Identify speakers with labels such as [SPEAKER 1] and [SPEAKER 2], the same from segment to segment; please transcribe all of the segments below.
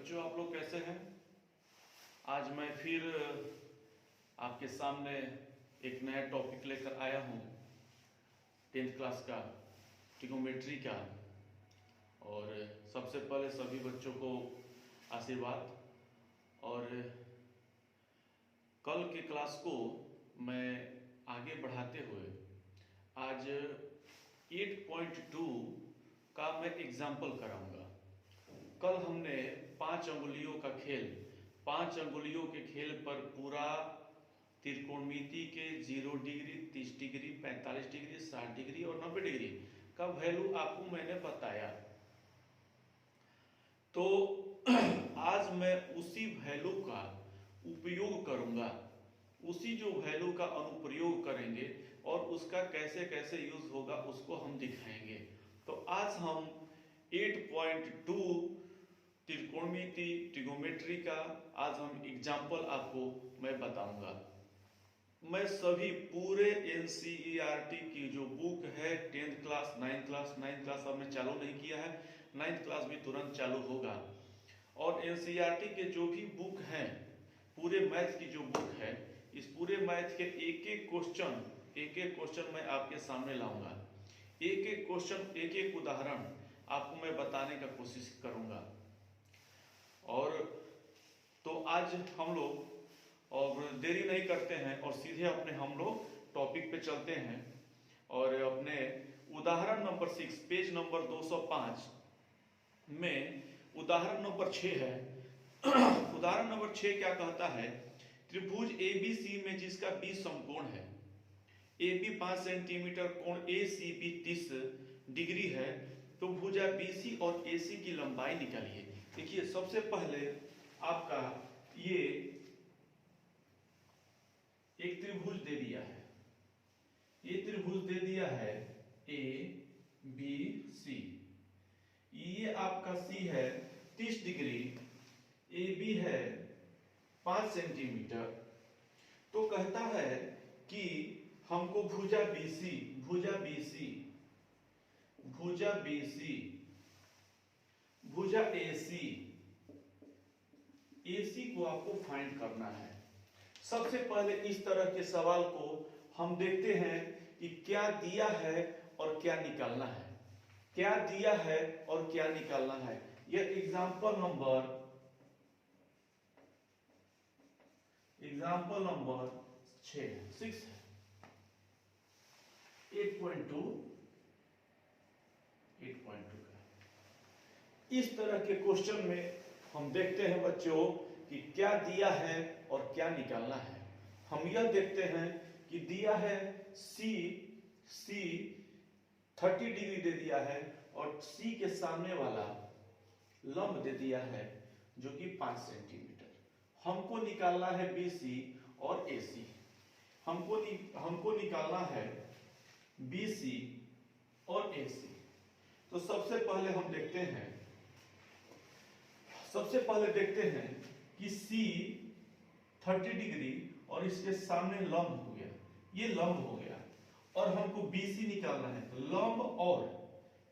[SPEAKER 1] बच्चों, आप लोग कैसे हैं? आज मैं फिर आपके सामने एक नया टॉपिक लेकर आया हूँ 10th क्लास का ट्रिग्नोमेट्री का। और सबसे पहले सभी बच्चों को आशीर्वाद। और कल के क्लास को मैं आगे बढ़ाते हुए आज 8.2 का मैं एग्जाम्पल कराऊंगा। कल हमने 5 अंगुलियों का खेल, 5 अंगुलियों के खेल पर पूरा त्रिकोणमिति के 0 डिग्री, 30 डिग्री, 45 डिग्री, 60 डिग्री और 90 डिग्री का वैल्यू आपको मैंने बताया। तो आज मैं उसी वैल्यू का उपयोग करूंगा, उसी जो वैल्यू का अनुप्रयोग करेंगे और उसका कैसे कैसे यूज होगा उसको हम दिखाएंगे। तो आज हम 8.2 त्रिकोणमिति ट्रिग्नोमेट्री का आज हम एग्जाम्पल आपको मैं बताऊंगा। मैं सभी पूरे NCERT की जो बुक है 10th क्लास, 9th क्लास अब मैं चालू नहीं किया है, 9th क्लास भी तुरंत चालू होगा। और NCERT के जो भी बुक हैं, पूरे मैथ की जो बुक है, इस पूरे मैथ के एक एक क्वेश्चन मैं आपके सामने लाऊंगा। एक एक क्वेश्चन, एक एक उदाहरण आपको मैं बताने का कोशिश करूंगा। और तो आज हम लोग और देरी नहीं करते हैं और सीधे अपने हम लोग टॉपिक पे चलते हैं। और अपने उदाहरण नंबर 6 पेज नंबर 205 में उदाहरण नंबर 6 है। उदाहरण नंबर 6 क्या कहता है? त्रिभुज ABC में जिसका B समकोण है, AB 5 सेंटीमीटर, कोण ACB 30 डिग्री है, तो भुजा BC और AC की लंबाई निकालिए। देखिए, सबसे पहले आपका ये एक त्रिभुज दे दिया है, ये त्रिभुज दे दिया है ABC। ये आपका C है 30 डिग्री, AB है 5 सेंटीमीटर। तो कहता है कि हमको भुजा BC, भुजा AC को आपको फाइंड करना है। सबसे पहले इस तरह के सवाल को हम देखते हैं कि क्या दिया है और क्या निकालना है, क्या दिया है और क्या निकालना है। यह एग्जाम्पल नंबर 6 है, 8.2 का। इस तरह के क्वेश्चन में हम देखते हैं बच्चों कि क्या दिया है और क्या निकालना है। हम यह देखते हैं कि दिया है C 30 डिग्री दे दिया है और C के सामने वाला लंब दे दिया है जो कि 5 सेंटीमीटर। हमको निकालना है BC और AC। हमको निकालना है BC और AC। तो सबसे पहले हम देखते हैं, कि C 30 डिग्री और इसके सामने लंब हो गया, ये लंब हो गया, और हमको BC निकालना है। तो लंब और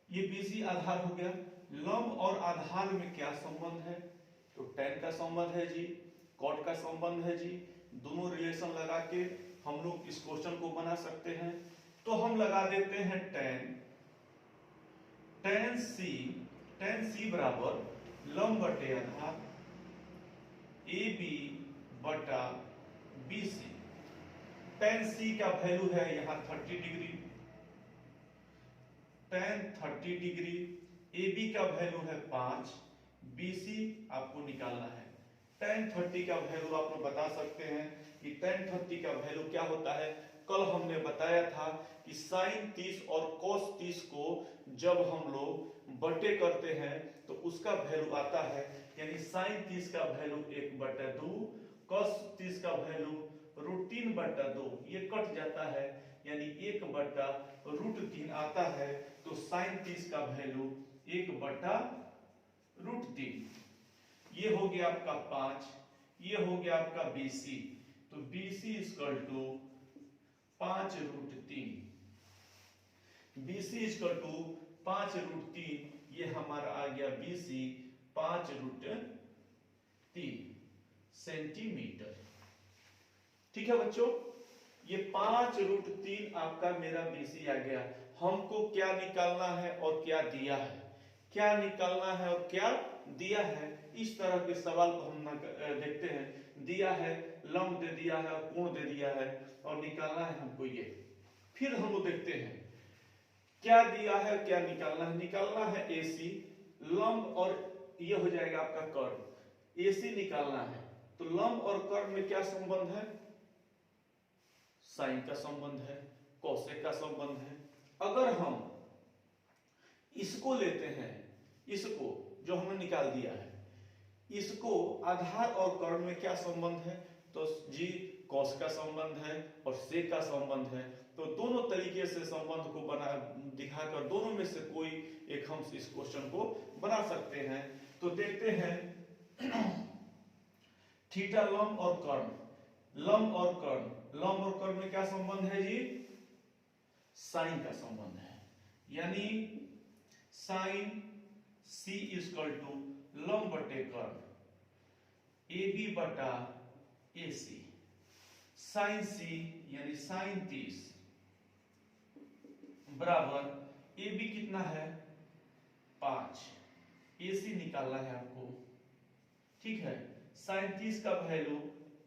[SPEAKER 1] ये BC आधार हो गया। लंब और आधार में क्या संबंध है? तो tan का संबंध है जी, cot का संबंध है जी। दोनों रिलेशन लगा के हम लोग इस क्वेश्चन को बना सकते हैं। तो हम लगा देते हैं tan C बराबर लंब बटे आधार AB बटा BC। tan C का वैल्यू है यहां 30 डिग्री, tan 30 डिग्री, AB का वैल्यू है 5, BC आपको निकालना है। tan 30 का वैल्यू आप लोग बता सकते हैं कि tan 30 का वैल्यू क्या होता है। कल हमने बताया था कि sin 30 और cos 30 को जब हम लोग बटे करते हैं तो उसका वैल्यू आता है, यानी sin 30 का वैल्यू 1/2, cos 30 का वैल्यू √3/2। ये कट जाता है, यानी 1/√3 आता है। तो sin 30 का वैल्यू 1/√3। ये हो गया आपका 5, ये हो गया आपका BC। तो BC = 5√3, BC = 5√3। ये हमारा आ गया BC 5√3। सेंटीमीटर। ठीक है बच्चों, ये 5√3 आपका मेरा बीसी आ गया। हमको क्या निकालना है और क्या दिया है, क्या निकालना है और क्या दिया है, इस तरह के सवाल को हम देखते हैं। दिया है, लंब दे दिया है और कोण दे दिया है और निकालना है हमको ये। फिर हम लोग देखते हैं क्या दिया है क्या निकालना है। निकालना है एसी, लंब और ये हो जाएगा आपका कर्ण। एसी निकालना है तो लंब और कर्ण में क्या संबंध है, साइन का संबंध है, कोसेक का संबंध है। अगर हम इसको लेते हैं, इसको जो हमने निकाल दिया है, इसको आधार और कर्ण में क्या संबंध है, तो जी कॉस का संबंध है और सेक का संबंध है। तो दोनों तरीके से संबंध को बना दिखाकर दोनों में से कोई एक हम इस क्वेश्चन को बना सकते हैं। तो देखते हैं थीटा लंब और कर्ण, लंब और कर्ण, लंब और कर्ण में क्या संबंध है जी, साइन का संबंध है। यानी साइन सी इक्वल टू लंब बटे कर्ण ए बी बटा ए सी। साइन सी यानी साइन 30 बराबर ए बी कितना है 5, ए सी निकालना है आपको। ठीक है, साइन 30 का वैल्यू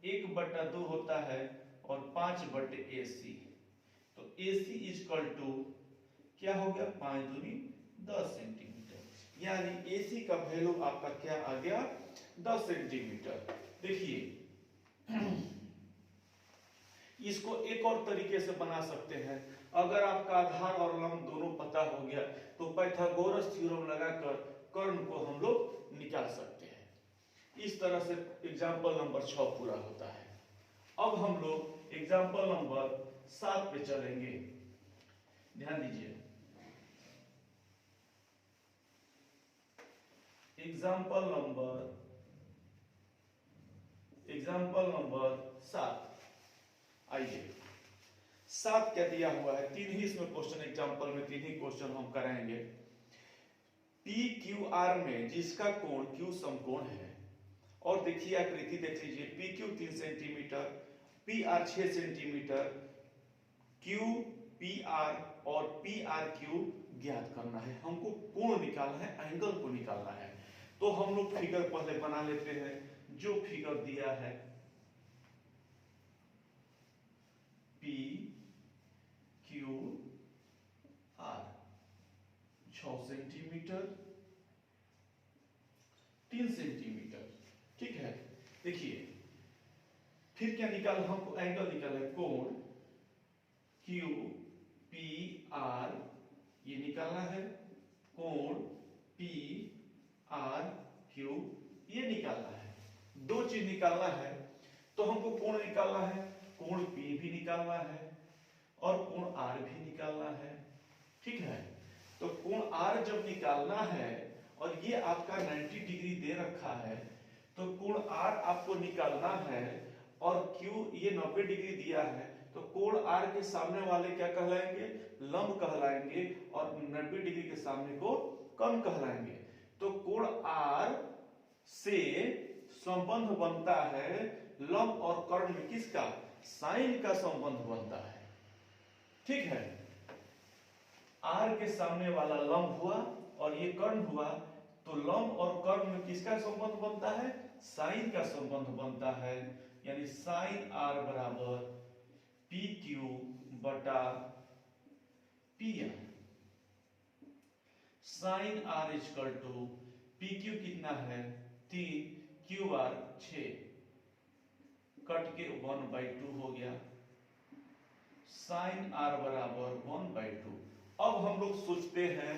[SPEAKER 1] 1/2 होता है और 5/AC। तो AC इक्वल टू क्या हो गया 5 दूनी 10 सेंटीमीटर। यानी AC का वैल्यू आपका क्या आ गया 10 सेंटीमीटर। देखिए इसको एक और तरीके से बना सकते हैं। अगर आपका आधार और लंब दोनों पता हो गया तो पाइथागोरस थ्योरम लगाकर कर्ण को हम लोग निकाल सकते हैं। इस तरह से एग्जाम्पल नंबर 6 पूरा होता है। अब हम लोग एग्जाम्पल नंबर 7 पे चलेंगे। ध्यान दीजिए, एग्जाम्पल नंबर 7। आइए 7 क्या दिया हुआ है, 3 ही इसमें क्वेश्चन, एग्जाम्पल में 3 ही क्वेश्चन हम कराएंगे। पी क्यू आर में जिसका कोण क्यू समकोण है, और देखिए आकृति देख लीजिए, P Q 3 centimetre, P R 6 centimetre, Q P R और पी आर क्यू ज्ञात करना है। हमको कोण निकालना है, एंगल को निकालना है। तो हम लोग फिगर पहले बना लेते हैं। जो फिगर दिया है P Q R 6 centimetre 3 centimetre. ठीक है, देखिए फिर क्या निकाल, हमको एंगल निकालना है, कोण क्यू पी आर ये निकालना है, कोण पी आर क्यू ये निकालना है। दो चीज निकालना है तो हमको कोण निकालना है, कोण P भी निकालना है और कोण R भी निकालना है। ठीक है, तो कोण R जब निकालना है और ये आपका 90 डिग्री दे रखा है, तो कोण R आपको निकालना है और Q ये 90 डिग्री दिया है, तो कोण R के सामने वाले क्या कहलाएंगे, लंब कहलाएंगे, और 90 डिग्री के सामने को कर्ण कहलाएंगे। तो कोण R से संबंध बनता है लंब और कर्ण में किसका, साइन का संबंध बनता है। ठीक है, R के सामने वाला लंब हुआ और ये कर्ण हुआ, तो लंब और कर्ण में किसका संबंध बनता है, साइन का संबंध बनता है। यानी साइन R बराबर पी क्यू बटा P R. Sine R equal to P Q कितना है 3, क्यू आर 6, कट के 1/2 हो गया। साइन R बराबर 1/2। अब हम लोग सोचते हैं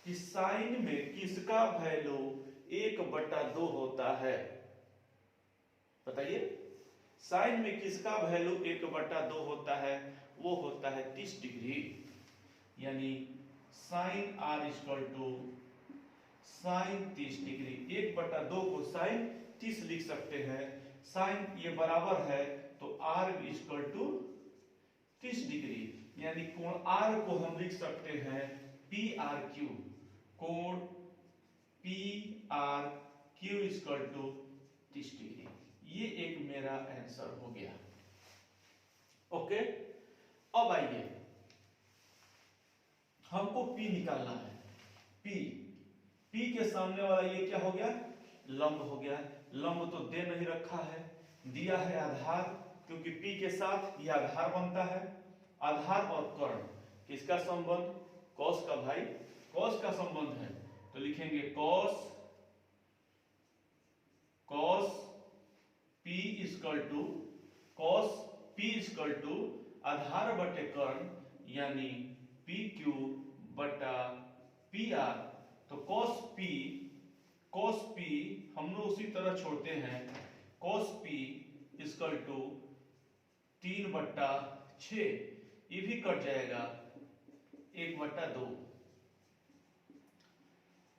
[SPEAKER 1] कि साइन में किसका वैल्यू 1/2 होता है, बताइए। साइन में किसका वैल्यू 1/2 होता है, वो होता है 30 डिग्री। यानी sine R equal to sine 30 degree, 1/2 को साइन 30 लिख सकते हैं। साइन ये बराबर है तो R इक्वल टू 30 डिग्री। यानी कोण R को हम लिख सकते हैं पी आर क्यू, कोण P R Q equal to 30 degree. ये एक मेरा आंसर हो गया। ओके, अब आइए हमको P निकालना है। P के सामने वाला ये क्या हो गया, लंब हो गया। लंब तो दे नहीं रखा है, दिया है आधार, क्योंकि P के साथ ये आधार बनता है। आधार और कर्ण किसका संबंध, कॉस का भाई, कॉस का संबंध है, तो लिखेंगे cos P equal to cos P equal to आधार बटे कर्ण, यानी PQ बटा PR। तो cos P हम लोग उसी तरह छोड़ते हैं, cos P इक्वल टू 3/6, ये भी कट जाएगा 1/2।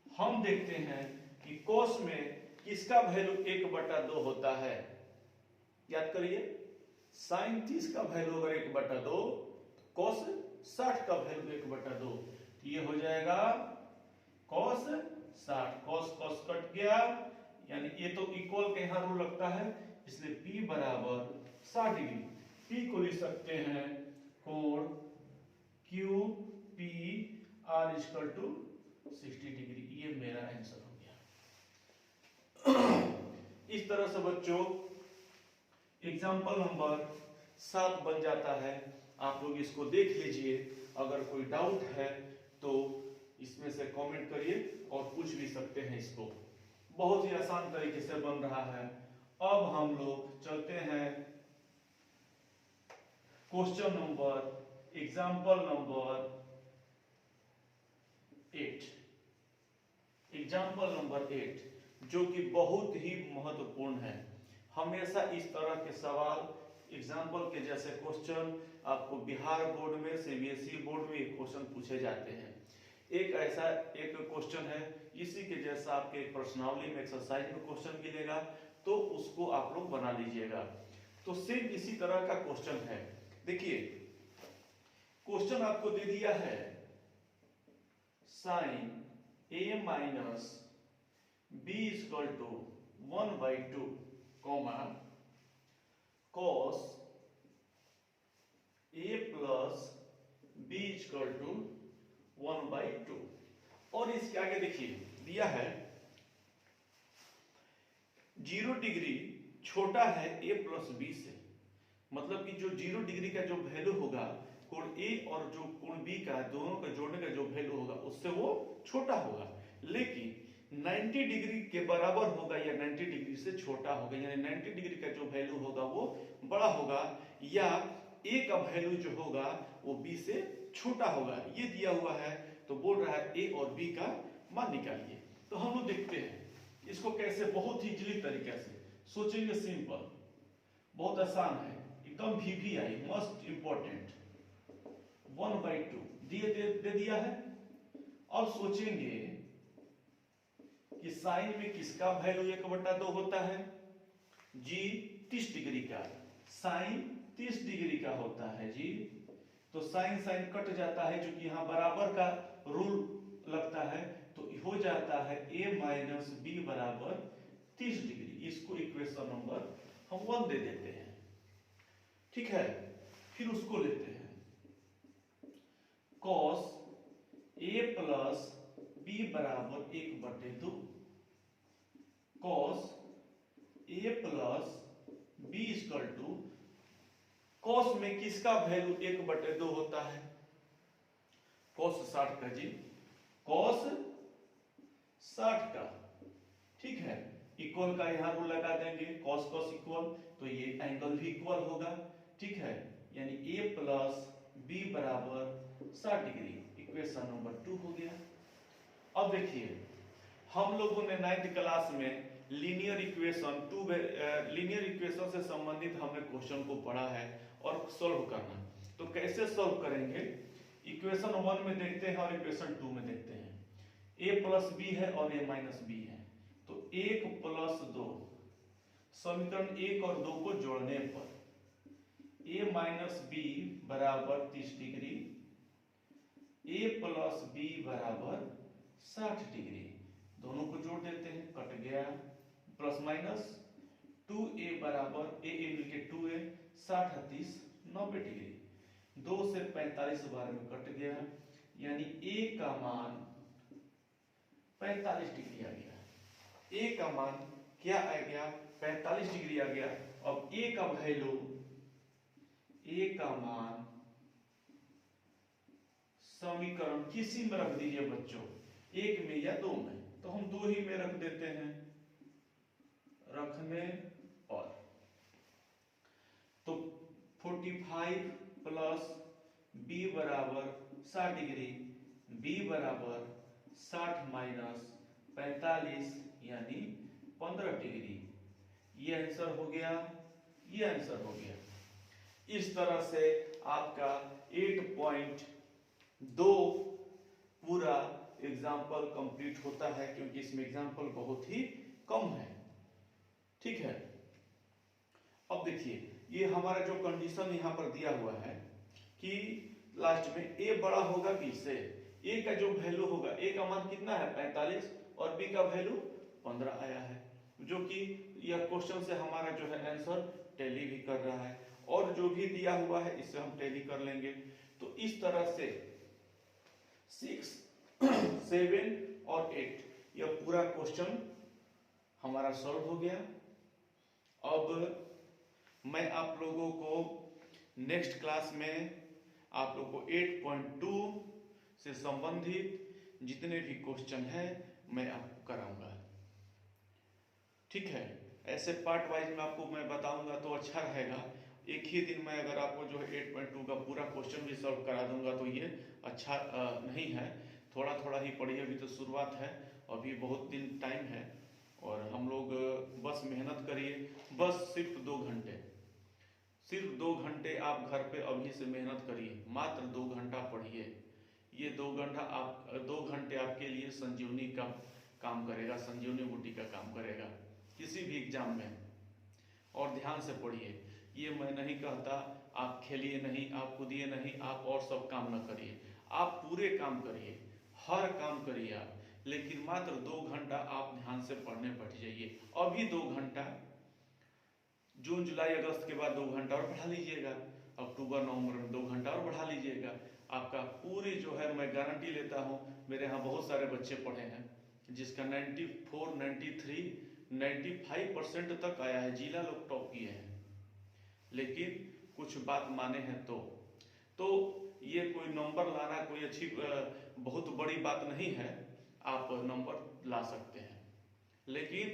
[SPEAKER 1] हम देखते हैं कि cos में किसका वैल्यू 1/2 होता है, याद करिए, sin 30 का वैल्यू अगर 1/2, cos 60 का वैल्यू 1/2, ये हो जाएगा cos 60। cos कट गया, यानी ये तो इक्वल के यहां रूल लगता है, इसलिए P बराबर 60 डिग्री। P को लिख सकते हैं कोण QPR इक्वल टू 60 डिग्री। ये मेरा आंसर हो गया। इस तरह से बच्चों एग्जाम्पल नंबर 7 बन जाता है। आप लोग इसको देख लीजिए, अगर कोई डाउट है तो इसमें से कमेंट करिए और पूछ भी सकते हैं। इसको बहुत ही आसान तरीके से बन रहा है। अब हम लोग चलते हैं question number, example number 8। Example number 8 जो कि बहुत ही महत्वपूर्ण है। हमेशा इस तरह के सवाल, एग्जाम्पल के जैसे क्वेश्चन आपको बिहार बोर्ड में, सीबीएसई बोर्ड में क्वेश्चन पूछे जाते हैं। एक ऐसा एक क्वेश्चन है, इसी के जैसा आपके प्रश्नावली में एक्सरसाइज में क्वेश्चन मिलेगा, तो उसको आप लोग बना लीजिएगा। तो सेम इसी तरह का क्वेश्चन है। देखिए क्वेश्चन आपको दे दिया है sin a minus b equal to 1/2 comma cos a plus b equal to 1/2। और इसके आगे देखिए दिया है 0 डिग्री छोटा है a प्लस b से, मतलब कि जो 0 डिग्री का जो वैल्यू होगा कोण A और जो कोण B का, दोनों का जोड़ने का जो वैल्यू होगा उससे वो छोटा होगा, लेकिन 90 डिग्री के बराबर होगा या 90 डिग्री से छोटा होगा, यानी 90 डिग्री का जो वैल्यू होगा वो बड़ा होगा, या A का वैल्यू जो होगा वो B से छोटा होगा। ये दिया हुआ है, तो बोल रहा है A और B का मान निकालिए। तो हम लोग देखते हैं इसको कैसे, बहुत ही इजीली तरीके से सोचेंगे। सिंपल, बहुत आसान है, एकदम VVI मोस्ट इंपॉर्टेंट। 1/2 दे दिया है। अब सोचेंगे कि साइन में किसका वैल्यू 1/2 होता है, जी 30 डिग्री का, साइन 30 डिग्री का होता है जी। तो साइन साइन कट जाता है, क्योंकि यहाँ बराबर का रूल लगता है, तो हो जाता है a माइनस बी बराबर 30 डिग्री। इसको इक्वेशन नंबर हम 1 दे देते हैं, ठीक है। फिर उसको लेते हैं cos a प्लस b बराबर 1/2, cos a plus b equal to, cos में किसका वैल्यू 1/2 होता है, cos 60 का जी, cos 60 का, ठीक है। इक्वल का यहां रूल लगा देंगे, cos cos इक्वल, तो ये एंगल भी इक्वल होगा, ठीक है। यानी a प्लस b बराबर 60 डिग्री, इक्वेशन नंबर 2 हो गया। अब देखिए हम लोगों ने 9th क्लास में लीनियर इक्वेशन से संबंधित हमने क्वेश्चन को पढ़ा है और सॉल्व करना। तो कैसे सॉल्व करेंगे, इक्वेशन 1 में देखते हैं और इक्वेशन 2 में देखते हैं। a प्लस बी है और a माइनस बी है, तो 1 प्लस 2, समीकरण 1 और 2 को जोड़ने पर a माइनस बी बराबर 30 डिग्री, a प्लस बी बराबर 60 डिग्री, दोनों को जोड़ देते हैं, कट गया, प्लस माइनस 2a बराबर ए मिलके 2a 60 30 90 डिग्री। 2 से 45 बार में कट गया, यानी a का मान 45 डिग्री आ गया। a का मान क्या आ गया? 45 डिग्री आ गया। अब a का वैल्यू, a का मान समीकरण किसी में रख दीजिए बच्चों, एक में या दो में, तो हम दो ही में रख देते हैं, रखने और। तो 45 प्लस b बराबर 60 डिग्री, b बराबर 60 माइनस 45 यानी 15 डिग्री। ये आंसर हो गया, ये आंसर हो गया। इस तरह से आपका 8.2 पूरा एग्जाम्पल कंप्लीट होता है, क्योंकि इसमें एग्जाम्पल बहुत ही कम है। ठीक है, अब देखिए ये हमारा जो कंडीशन यहाँ पर दिया हुआ है कि लास्ट में a बड़ा होगा b से, a का जो वैल्यू होगा, a का मान कितना है 45 और b का वैल्यू 15 आया है, जो कि यह क्वेश्चन से हमारा जो है आंसर टैली भी कर रहा है, और जो भी दिया हुआ है इससे हम टैली कर लेंगे। तो इस तरह से 6, 7 और 8 यह पूरा क्वेश्चन हमारा सॉल्व हो गया। अब मैं आप लोगों को नेक्स्ट क्लास में आप लोगों को 8.2 से संबंधित जितने भी क्वेश्चन हैं मैं आपको कराऊंगा। ठीक है, ऐसे पार्ट वाइज में आपको मैं बताऊंगा तो अच्छा रहेगा। एक ही दिन में अगर आपको जो है 8.2 का पूरा क्वेश्चन भी सॉल्व करा दूंगा तो ये अच्छा नहीं है। थोड़ा थोड़ा ही पढ़िए, अभी तो शुरुआत है, अभी बहुत दिन टाइम है, और हम लोग बस मेहनत करिए। बस सिर्फ 2 घंटे, सिर्फ 2 घंटे आप घर पे अभी से मेहनत करिए, मात्र 2 घंटा पढ़िए। ये 2 घंटे आपके लिए संजीवनी का काम करेगा, संजीवनी बूटी का काम करेगा किसी भी एग्जाम में। और ध्यान से पढ़िए, ये मैं नहीं कहता आप खेलिए नहीं, आप कूदिए नहीं, आप और सब काम न करिए, आप पूरे काम करिए, हर काम करिए आप, लेकिन मात्र 2 घंटा आप ध्यान से पढ़ने बैठ जाइए। अभी 2 घंटा, जून जुलाई अगस्त के बाद 2 घंटा और बढ़ा लीजिएगा, अक्टूबर नवंबर में 2 घंटा और बढ़ा लीजिएगा। आपका पूरी जो है, मैं गारंटी लेता हूँ, मेरे यहाँ बहुत सारे बच्चे पढ़े हैं जिसका 94, 93, 95% तक आया है, जिला लोग टॉप किए हैं। लेकिन कुछ बात माने हैं तो ये कोई नंबर लाना कोई अच्छी बहुत बड़ी बात नहीं है, आप नंबर ला सकते हैं, लेकिन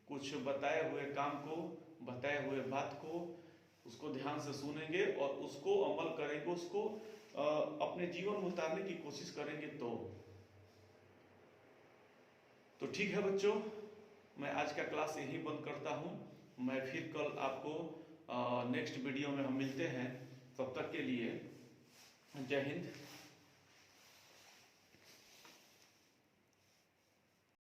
[SPEAKER 1] कुछ बताए हुए काम को, बताए हुए बात को, उसको ध्यान से सुनेंगे और उसको अमल करेंगे, उसको अपने जीवन में उतारने की कोशिश करेंगे तो ठीक है बच्चों, मैं आज का क्लास यहीं बंद करता हूँ। मैं फिर कल आपको नेक्स्ट वीडियो में हम मिलते हैं। तब तक के लिए जय हिंद।